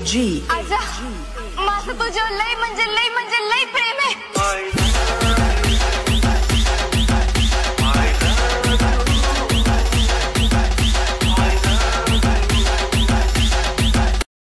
जी आजा माझं तुझ्यावर लय म्हणजे लय प्रेम आहे.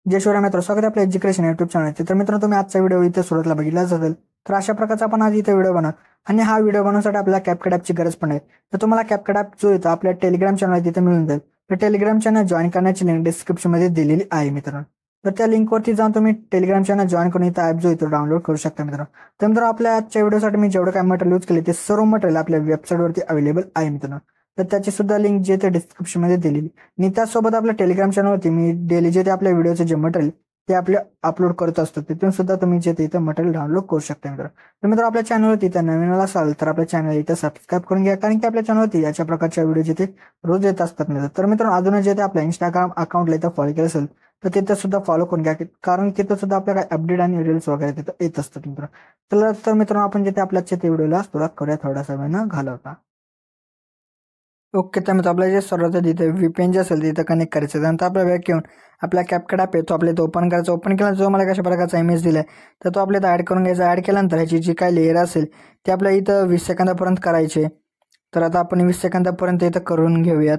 जय शिवराय मित्र, स्वागत आहे आपल्या एज्युकेशन यूट्यूब चॅनलचे. तर मित्रांनो, तुम्ही आजचा व्हिडिओ इथे सुरुवातीला बघितलाच असेल. तर अशा प्रकारचा आपण आज इथे व्हिडिओ बनवू आणि हा व्हिडिओ बनवण्यासाठी आपल्याला कॅपकट ॲपची गरज पण आहे. तर तुम्हाला कॅपकट ॲप जो येतो आपल्या टेलिग्राम चॅनल तिथे मिळून जाईल. तर टेलिग्राम चॅनल जॉईन करण्याची लिंक डिस्क्रिप्शनमध्ये दिलेली आहे मित्रांनो. तर त्या लिंकवरती जाऊन तुम्ही टेलिग्राम चॅनल जॉईन करून इथं ॲप जो येतो डाउनलोड करू शकता मित्रांनो. तर मित्रांनो, आपल्या आजच्या व्हिडिओसाठी मी जेवढं काय मटेरियल यूज केले ते सर्व मटेरियल आपल्या वेबसाईटवरती अवेलेबल आहे मित्रांनो. तर त्याची सुद्धा लिंक जे ते डिस्क्रिप्शनमध्ये दिलेली. आणि त्याचसोबत आपल्या टेलिग्राम चॅनलवरती मी डेली जे ते आपल्या व्हिडिओचे जे मटेरियल ते आपले अपलोड करत असतो, तिथून सुद्धा तुम्ही जे इथं मटेरियल डाउनलोड करू शकता मित्रांनो. तर मित्रांनो, आपल्या चॅनलवरती इथं नवीन असाल तर आपल्या चॅनल इथं सबस्क्राईब करून घ्या, कारण की आपल्या चॅनलवरती याच्या प्रकारच्या व्हिडिओ जिथे रोज येत असतात मित्रांनो. तर मित्रांनो, अजून जे ते आपल्या इंस्टाग्राम अकाउंटला इथं फॉलो केलं असेल तर तिथं सुद्धा फॉलो करून घ्या, कारण तिथं सुद्धा आपल्या काय अपडेट आणि रील्स वगैरे तिथं येत असतात मित्रांनो. तर मित्रांनो, आपण जिथे आपल्या व्हिडिओला सुरुवात करूया थोड्यासा वेळानं घालवता. ओके, तर मित्र आपल्याला जे सर्वात तिथे VPN जे असेल तिथं कनेक्ट करायचं. त्यानंतर आपला बॅक घेऊन आपला कॅपकट ॲप आहे तो आपल्या इथं ओपन करायचा. ओपन केला जो मला कशा प्रकारचा इमेज दिलाय तर तो आपल्या इथं ॲड करून घ्यायचा. ॲड केल्यानंतर ह्याची जी काही लेअर असेल ती आपल्या इथं 20 सेकंदापर्यंत करायचे. तर आता आपण 20 सेकंदापर्यंत इथं करून घेऊयात.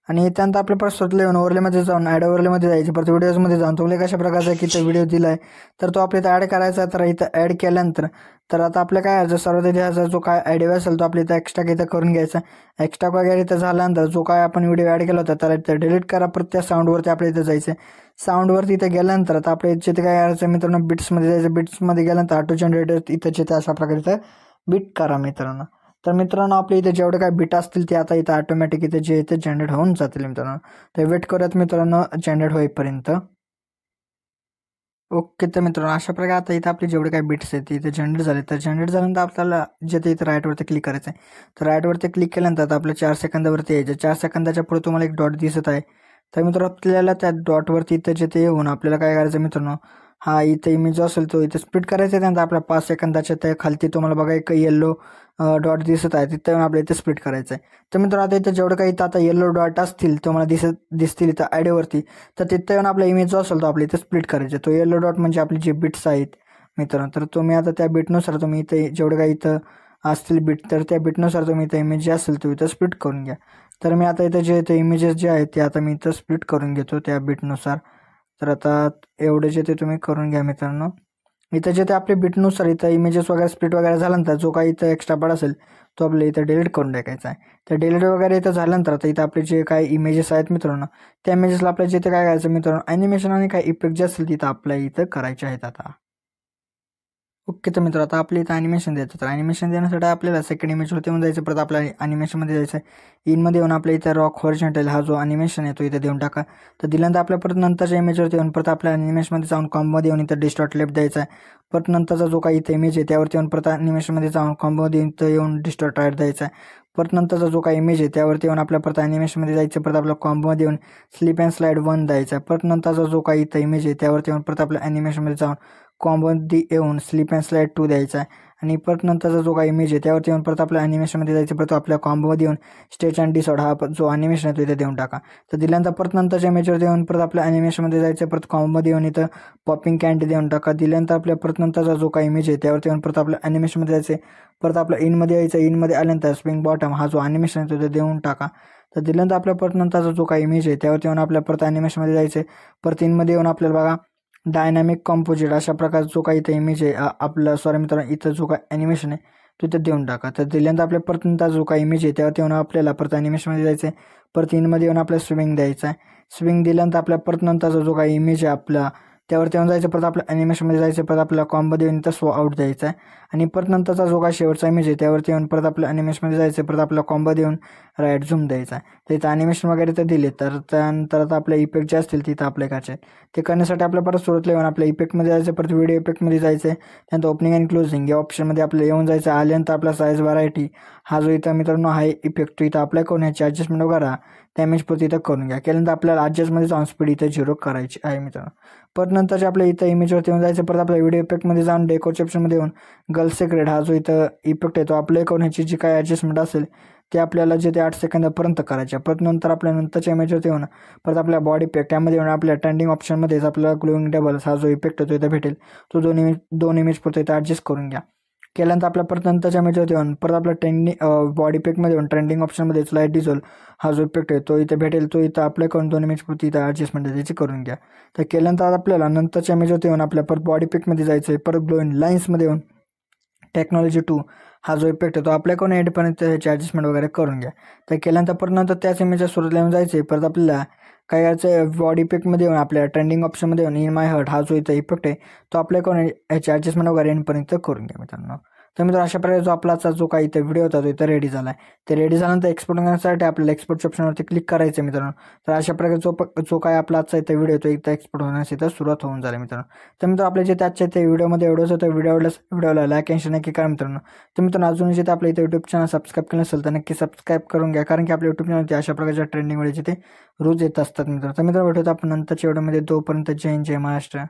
आणि त्यानंतर आपल्या परत स्वतःला येऊन ओव्हरलेमध्ये जाऊन ॲड ओव्हरलेमध्ये जायचं. परत व्हिडिओजमध्ये जाऊन तुम्हाला कशा प्रकारचा की इथं व्हिडिओ दिलाय तर तो आपल्या इथं ॲड करायचा. तर इथं ॲड केल्यानंतर तर आता आपल्या काय सर्वात इथे जो काय आयडिया असेल तो आपल्या इथं एक्स्ट्रा इथं करून घ्यायचा. एक्स्ट्रा वगैरे इथं झाल्यानंतर जो काय आपण व्हिडिओ ॲड केला होता तर इथं डिलीट करा. परत त्या साऊंडवरती आपल्या इथं जायचं. साऊंडवरती इथं गेल्यानंतर आता आपल्या इथे काय करायचं मित्रांनो, बिट्समध्ये जायचं. बिट्समध्ये गेल्यानंतर ऑटो जनरेटर इथं जिथे अशा प्रकारे इथं बीट करा मित्रांनो. तर मित्रांनो, आपल्या इथे जेवढे काय बीट असतील ते आता इथं ऑटोमॅटिक इथे जे इथे जनरेट होऊन जातील मित्रांनो. तर वेट करूयात मित्रांनो जनरेट होईपर्यंत. ओके, तर मित्रांनो अशा प्रकारे आता इथं आपले जेवढे काही बिट्स आहेत इथे जनरेट झाले. तर जनरेट झाल्यानंतर आपल्याला जे ते इथं राईटवरती क्लिक करायचं आहे. तर राईटवरती क्लिक केल्यानंतर आता आपल्या 4 सेकंदावरती यायचं. 4 सेकंदाच्या पुढे तुम्हाला एक डॉट दिसत आहे. तर मित्रांनो, आपल्याला त्या डॉटवरती इथं जे ते येऊन आपल्याला काय करायचं मित्रांनो, हा इथं इमेज जो असेल तो इथं स्प्लिट करायचा. त्यानंतर आपल्या 5 सेकंदाच्या त्या खालती तुम्हाला बघा एक येल्लो डॉट दिसत आहे, तिथं येऊन आपल्या इथं स्प्लिट करायचं आहे. तर मित्रांनो, आता इथं जेवढं काही इथं आता येल्लो डॉट असतील तुम्हाला दिसतील इथं आयडियावरती, तर तिथं येऊन आपला इमेज जो असेल तो आपल्या इथं स्प्लिट करायचा. तो येल्लो डॉट म्हणजे आपले जे बिट्स आहेत मित्रांनो. तर तुम्ही आता त्या बिटनुसार तुम्ही इथं जेवढं काही इथं असतील बिट तर त्या बिटनुसार तुम्ही इथं इमेज जे असेल तो इथं स्प्लिट करून घ्या. तर मी आता इथं जे इथं इमेजेस जे आहेत ते आता मी इथं स्प्लिट करून घेतो त्या बिटनुसार. तर आता एवढे जे ते तुम्ही करून घ्या मित्रांनो. इथं जे ते आपले बिटनुसार इथं इमेजेस वगैरे स्प्लिट वगैरे झाल्यानंतर जो काही इथं एक्स्ट्रा पार्ट असेल तो आपल्या इथं डिलीट करून टाकायचा आहे. तर डिलीट वगैरे इथं झाल्यानंतर आता इथं आपले जे काही इमेजेस आहेत मित्रांनो त्या इमेजेसला आपल्या जिथे काय करायचं मित्रांनो, ॲनिमेशन आणि काही इफेक्ट जे असतील तिथं आपल्या इथं करायचे आहेत आता. ओके, तर मित्र आता आपल्या इथं ॲनिमेशन द्यायचं. तर ॲनिमेशन देण्यासाठी आपल्याला सेकंड इमेजवरती येऊन जायचं. परत आपल्या ॲनिमेशनमध्ये जायचं आहे. इनमध्ये येऊन आपल्या इथं रॉक हॉरिझॉन्टल हा जो ॲनिमेशन आहे तो इथं देऊन टाका. तर दिल्यानंतर आपल्या परत नंतरच्या इमेजवरती येऊन परत आपल्या ॲनिमेशनमध्ये जाऊन कॉम्बोमध्ये येऊन इथं डिस्टॉर्ट लेफ्ट द्यायचा आहे. परत नंतरचा जो काही इथं इमेज आहे त्यावरती येऊन परत ॲनिमेशनमध्ये जाऊन कॉम्बोमध्ये इथं येऊन डिस्टॉर्ट राईट द्यायचा आहे. परत नंतरचा जो काही इमेज आहे त्यावरती येऊन आपल्या परत ॲनिमेशनमध्ये जायचं. परत आपल्या कॉम्बोमध्ये येऊन स्लिप अँड स्लाईड 1 द्यायचा आहे. परत नंतरचा जो काही इथं इमेज आहे त्यावरती येऊन परत आपल्या ॲनिमेशनमध्ये जाऊन कॉम्बोमध्ये येऊन स्लिप अँड स्लाईड 2 द्यायचा आहे. आणि परत नंतरचा जो काही इमेज आहे त्यावरती येऊन परत आपल्या ॲनिमेशनमध्ये जायचं. परत आपल्या कॉम्बोमध्ये येऊन स्ट्रेच अँड डिसॉर्ड हा जो ॲनिमेशन आहे तो इथे देऊन टाका. तर दिल्यानंतर परत नंतरच्या इमेजवरती येऊन परत आपल्या ॲनिमेशनमध्ये जायचं. परत कॉम्बोमध्ये येऊन इथं पॉपिंग कॅन्डी देऊन टाका. दिल्यानंतर आपल्या परत नंतरचा जो काही इमेज आहे त्यावरती येऊन परत आपल्या ॲनिमेशनमध्ये जायचं. परत आपल्या इनमध्ये यायचं. इनमध्ये आल्यानंतर स्प्रिंग बॉटम हा जो ॲनिमेशन आहे तो देऊन टाका. तर दिल्यानंतर आपल्या परत नंतरचा जो काही इमेज आहे त्यावरती येऊन आपल्या परत ॲनिमेशनमध्ये जायचं. परत इनमध्ये येऊन आपल्याला बघा डायनॅमिक कॉम्पोजिट अशा प्रकारचा जो काही इथं इमेज आहे आपलं मित्रांनो इथं जो काही ॲनिमेशन आहे तो इथं देऊन टाका. तर दिल्यानंतर आपल्या परत नंतर जो काही इमेज आहे त्यावरती येऊन आपल्याला परत ॲनिमेशनमध्ये जायचं आहे. परत इनमध्ये येऊन आपल्याला स्विंग द्यायचा आहे. स्विंग दिल्यानंतर आपल्या परत नंतरचा जो काही इमेज आहे आपला त्यावरती येऊन जायचं. परत आपल्या ॲनिमेशनमध्ये जायचं. परत आपल्याला कॉम्बोमध्ये येऊन इथं स्व आउट द्यायचा आहे. आणि परत नंतरचा जो काही शेवटचा इमेज आहे त्यावरती येऊन परत आपल्या ॲनिमेशनमध्ये जायचं. परत आपल्या कॉम्बोमध्ये येऊन राईट झूम द्यायचा आहे. तर इथं ॲनिमेशन वगैरे तर दिले. तर त्यानंतर आता आपले इफेक्ट जे असतील तिथं अप्लाय करायचे आहेत. ते करण्यासाठी आपल्या परत सुरुवातीला येऊन आपल्या इफेक्टमध्ये जायचं. परत व्हिडिओ इफेक्टमध्ये जायचं आहे. त्यानंतर ओपनिंग अँड क्लोजिंग या ऑप्शनमध्ये आपल्याला येऊन जायचं. आल्यानंतर आपला साईज व्हरायटी हा जो इथं मित्रांनो आहे इफेक्ट तो इथं अप्लाय करून ह्याची ॲडजस्टमेंट वगैरे त्या इमेजपुरती इथं करून घ्या. केल्यानंतर आपल्याला ॲडजस्टमध्ये जाऊन स्पीड इथं 0 करायची आहे मित्रांनो. परत नंतरच्या आपल्या इथं इमेजवरती येऊन जायचं. परत आपल्या व्हिडिओ इफेक्टमध्ये जाऊन डेकोरच्या ऑप्शनमध्ये येऊन गर्ल्स सेक्रेट हा जो इथं इफेक्ट आहे तो अप्लाय करून ह्याची जी काय ॲडजस्टमेंट असेल ते आपल्याला जे ते 8 सेकंदापर्यंत करायचे. परत नंतर आपल्या नंतरच्या इमेजवरती येऊन परत आपल्या बॉडी इफेक्ट त्यामध्ये येऊन आपल्या ट्रेंडिंग ऑप्शनमध्येच आपल्याला ग्लोईंग डबल्स हा जो इफेक्ट आहे तो इथं भेटेल. तो दोन इमेज पुरता इथं ॲडजस्ट करून घ्या. केल्यानंतर आपल्या परत नंतरच्या इमेजवरती येऊन परत आपल्या बॉडी इफेक्टमध्ये येऊन ट्रेंडिंग ऑप्शनमध्ये लाईट डिझोल हा जो इफेक्ट आहे तो इथे भेटेल. तो इथं अप्लाय करून 2 इमेज पुरती इथं ॲडजस्टमेंट त्याची करून घ्या. तर केल्यानंतर आपल्याला नंतरच्या इमेजवरती येऊन आपल्या परत बॉडी इफेक्टमध्ये जायचं आहे. परत ग्लोईंग लाईन्समध्ये येऊन टेक्नॉलॉजी 2 हा जो इफेक्ट आहे तो अप्लाय करून एंडपर्यंत त्याची ॲडजस्टमेंट वगैरे करून घ्या. तर केल्यानंतर परत नंतर त्याच इमेजच्या सुरुवातीला येऊन जायचं आहे. परत आपल्याला काय याचं बॉडी इफेक्टमध्ये येऊन आपल्या ट्रेंडिंग ऑप्शनमध्ये येऊन इन माय हर्ट हा जो इथं इफेक्ट आहे तो अप्लाय करून याची ॲडजस्टमेंट वगैरे एंडपर्यंत करून घ्या मित्रांनो. तर मित्रांनो अशा प्रकारे जो आपला जो काही इथं व्हिडिओ होता तो इथं रेडी झाला आहे. ते रेडी झाल्यानंतर एक्सपोर्ट करण्यासाठी आपल्याला एक्सपोर्टच्या ऑप्शनवरती क्लिक करायचं आहे मित्रांनो. तर अशा प्रकारे जो काय आपला आजचा इथं व्हिडिओ तो इथं एक्सपोर्ट होण्यास इथं सुरुवात होऊन झाली मित्रांनो. तर मित्रांनो आपल्या जे आजच्या इथे व्हिडिओमध्ये एवढंच होतं. व्हिडिओला लाईक आणि शेअर नक्की करा मित्रांनो. तर मित्रांनो अजून जिथे आपल्या इथे यूट्यूब चॅनल सबस्क्राईब केलं नसेल तर नक्की सबस्क्राईब करून घ्या. कारण की आपल्या यूट्यूब चॅनलवरती अशा प्रकारच्या ट्रेंडिंग व्हिडिओ जिथे रोज येत असतात मित्रांनो. तर मित्रांनो भेटूया आपण नंतरच्या व्हिडिओमध्ये. तोपर्यंत जय हिंद जय महाराष्ट्र.